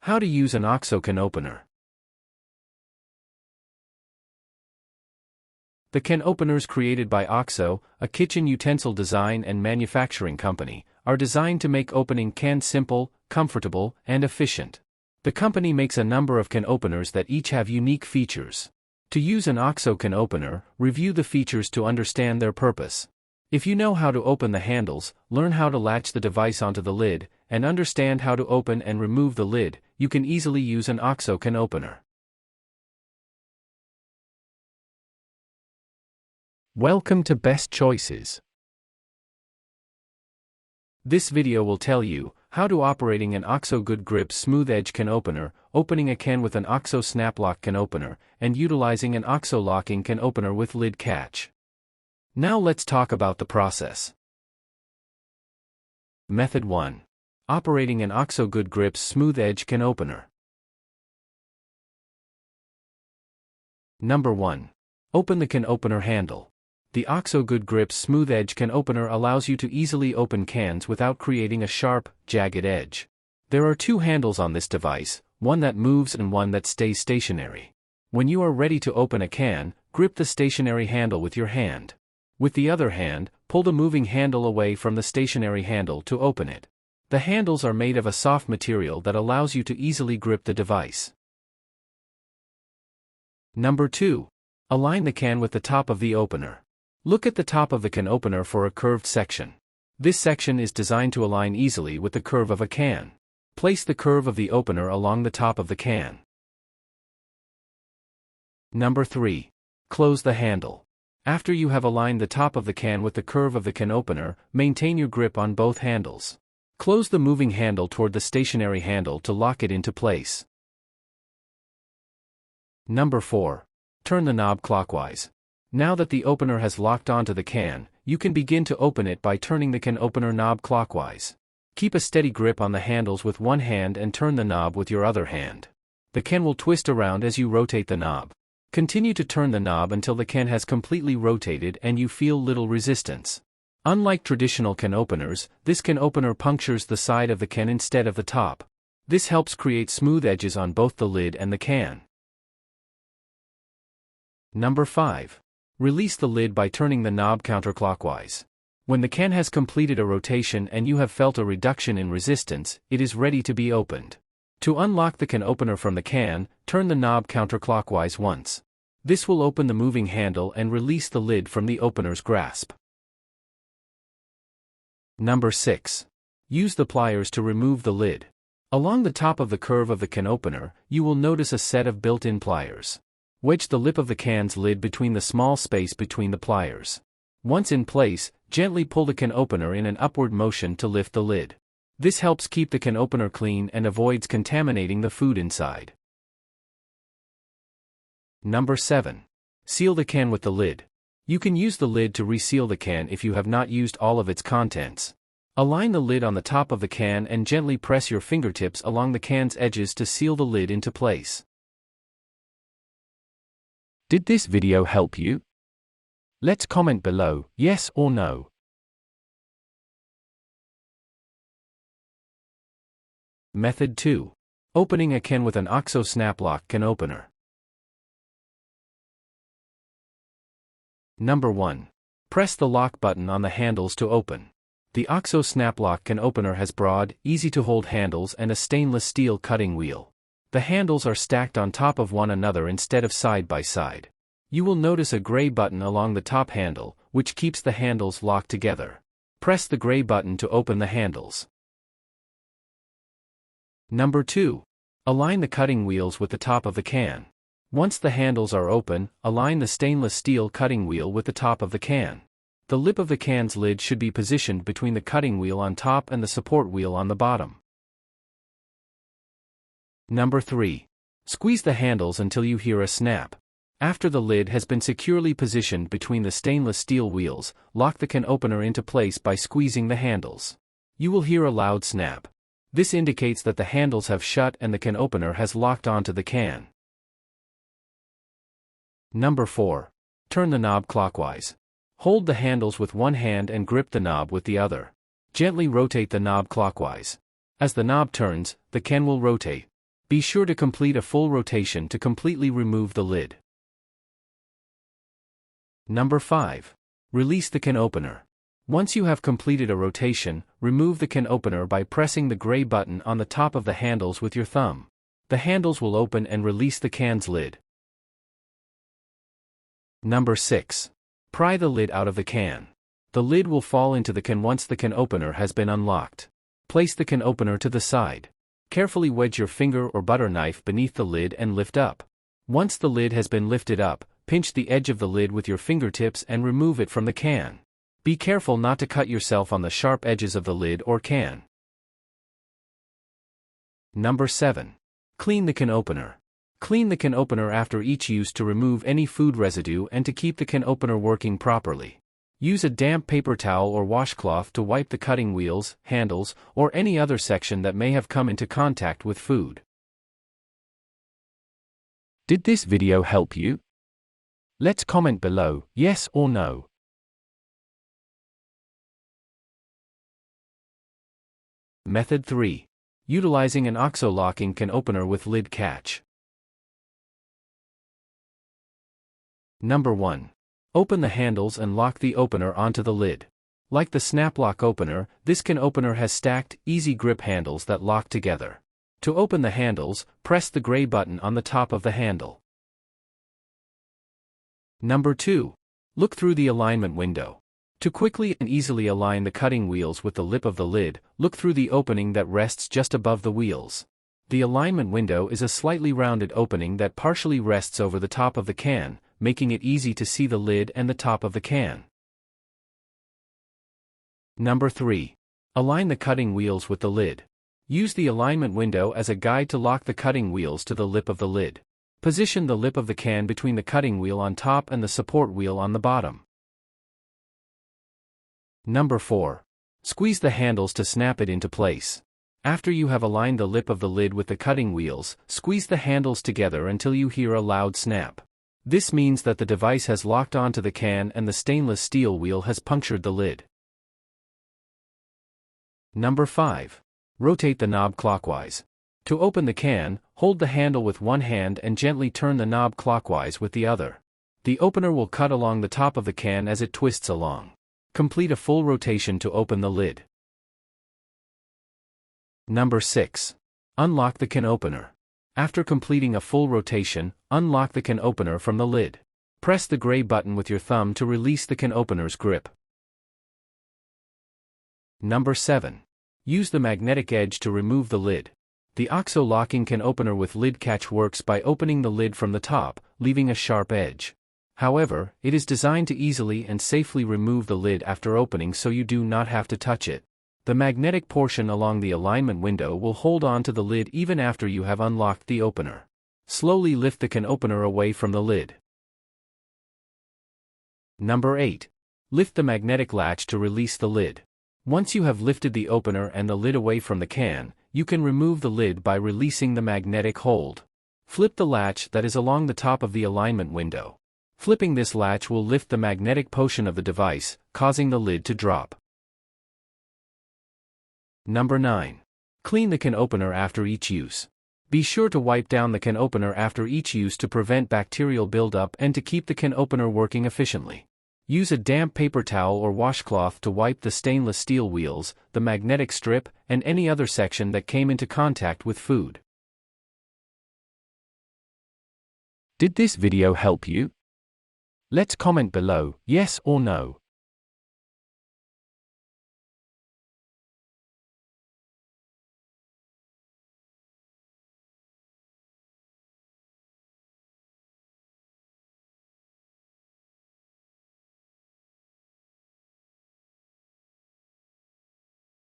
How to use an Oxo Can Opener. The can openers created by Oxo, a kitchen utensil design and manufacturing company, are designed to make opening cans simple, comfortable, and efficient. The company makes a number of can openers that each have unique features. To use an Oxo Can Opener, review the features to understand their purpose. If you know how to open the handles, learn how to latch the device onto the lid, and understand how to open and remove the lid, you can easily use an Oxo Can Opener. Welcome to Best Choices. This video will tell you how to operating an Oxo 𝒂𝒏𝒏𝒆 can opener, opening a can with an Oxo snap lock can opener, and utilizing an Oxo locking can opener with lid catch. Now let's talk about the process. Method 1. Operating an Oxo 𝒂𝒏𝒏𝒆 can opener. Number 1. Open the can opener handle. The Oxo 𝒂𝒏𝒏𝒆 can opener allows you to easily open cans without creating a sharp, jagged edge. There are two handles on this device, one that moves and one that stays stationary. When you are ready to open a can, grip the stationary handle with your hand. With the other hand, pull the moving handle away from the stationary handle to open it. The handles are made of a soft material that allows you to easily grip the device. Number 2. Align the can with the top of the opener. Look at the top of the can opener for a curved section. This section is designed to align easily with the curve of a can. Place the curve of the opener along the top of the can. Number 3. Close the handle. After you have aligned the top of the can with the curve of the can opener, maintain your grip on both handles. Close the moving handle toward the stationary handle to lock it into place. Number 4. Turn the knob clockwise. Now that the opener has locked onto the can, you can begin to open it by turning the can opener knob clockwise. Keep a steady grip on the handles with one hand and turn the knob with your other hand. The can will twist around as you rotate the knob. Continue to turn the knob until the can has completely rotated and you feel little resistance. Unlike traditional can openers, this can opener punctures the side of the can instead of the top. This helps create smooth edges on both the lid and the can. Number 5. Release the lid by turning the knob counterclockwise. When the can has completed a rotation and you have felt a reduction in resistance, it is ready to be opened. To unlock the can opener from the can, turn the knob counterclockwise once. This will open the moving handle and release the lid from the opener's grasp. Number 6. Use the pliers to remove the lid. Along the top of the curve of the can opener, you will notice a set of built-in pliers. Wedge the lip of the can's lid between the small space between the pliers. Once in place, gently pull the can opener in an upward motion to lift the lid. This helps keep the can opener clean and avoids contaminating the food inside. Number 7. Seal the can with the lid. You can use the lid to reseal the can if you have not used all of its contents. Align the lid on the top of the can and gently press your fingertips along the can's edges to seal the lid into place. Did this video help you? Let's comment below, yes or no. Method 2. Opening a can with an Oxo snap lock can opener. Number 1. Press the lock button on the handles to open. The Oxo snap lock can opener has broad, easy-to-hold handles and a stainless steel cutting wheel. The handles are stacked on top of one another instead of side by side. You will notice a gray button along the top handle, which keeps the handles locked together. Press the gray button to open the handles. Number 2. Align the cutting wheels with the top of the can. Once the handles are open, align the stainless steel cutting wheel with the top of the can. The lip of the can's lid should be positioned between the cutting wheel on top and the support wheel on the bottom. Number 3. Squeeze the handles until you hear a snap. After the lid has been securely positioned between the stainless steel wheels, lock the can opener into place by squeezing the handles. You will hear a loud snap. This indicates that the handles have shut and the can opener has locked onto the can. Number 4. Turn the knob clockwise. Hold the handles with one hand and grip the knob with the other. Gently rotate the knob clockwise. As the knob turns, the can will rotate. Be sure to complete a full rotation to completely remove the lid. Number 5. Release the can opener. Once you have completed a rotation, remove the can opener by pressing the gray button on the top of the handles with your thumb. The handles will open and release the can's lid. Number 6. Pry the lid out of the can. The lid will fall into the can once the can opener has been unlocked. Place the can opener to the side. Carefully wedge your finger or butter knife beneath the lid and lift up. Once the lid has been lifted up, pinch the edge of the lid with your fingertips and remove it from the can. Be careful not to cut yourself on the sharp edges of the lid or can. Number 7. Clean the can opener. Clean the can opener after each use to remove any food residue and to keep the can opener working properly. Use a damp paper towel or washcloth to wipe the cutting wheels, handles, or any other section that may have come into contact with food. Did this video help you? Let's comment below, yes or no. Method 3. Utilizing an Oxo locking can opener with lid catch. Number 1. Open the handles and lock the opener onto the lid. Like the snap lock opener, this can opener has stacked, easy grip handles that lock together. To open the handles, press the gray button on the top of the handle. Number 2. Look through the alignment window. To quickly and easily align the cutting wheels with the lip of the lid, look through the opening that rests just above the wheels. The alignment window is a slightly rounded opening that partially rests over the top of the can, making it easy to see the lid and the top of the can. Number 3. Align the cutting wheels with the lid. Use the alignment window as a guide to lock the cutting wheels to the lip of the lid. Position the lip of the can between the cutting wheel on top and the support wheel on the bottom. Number 4. Squeeze the handles to snap it into place. After you have aligned the lip of the lid with the cutting wheels, squeeze the handles together until you hear a loud snap. This means that the device has locked onto the can and the stainless steel wheel has punctured the lid. Number 5. Rotate the knob clockwise. To open the can, hold the handle with one hand and gently turn the knob clockwise with the other. The opener will cut along the top of the can as it twists along. Complete a full rotation to open the lid. Number 6. Unlock the can opener. After completing a full rotation, unlock the can opener from the lid. Press the gray button with your thumb to release the can opener's grip. Number 7. Use the magnetic edge to remove the lid. The Oxo locking can opener with lid catch works by opening the lid from the top, leaving a sharp edge. However, it is designed to easily and safely remove the lid after opening so you do not have to touch it. The magnetic portion along the alignment window will hold on to the lid even after you have unlocked the opener. Slowly lift the can opener away from the lid. Number 8. Lift the magnetic latch to release the lid. Once you have lifted the opener and the lid away from the can, you can remove the lid by releasing the magnetic hold. Flip the latch that is along the top of the alignment window. Flipping this latch will lift the magnetic portion of the device, causing the lid to drop. Number 9. Clean the can opener after each use. Be sure to wipe down the can opener after each use to prevent bacterial buildup and to keep the can opener working efficiently. Use a damp paper towel or washcloth to wipe the stainless steel wheels, the magnetic strip, and any other section that came into contact with food. Did this video help you? Let's comment below, yes or no.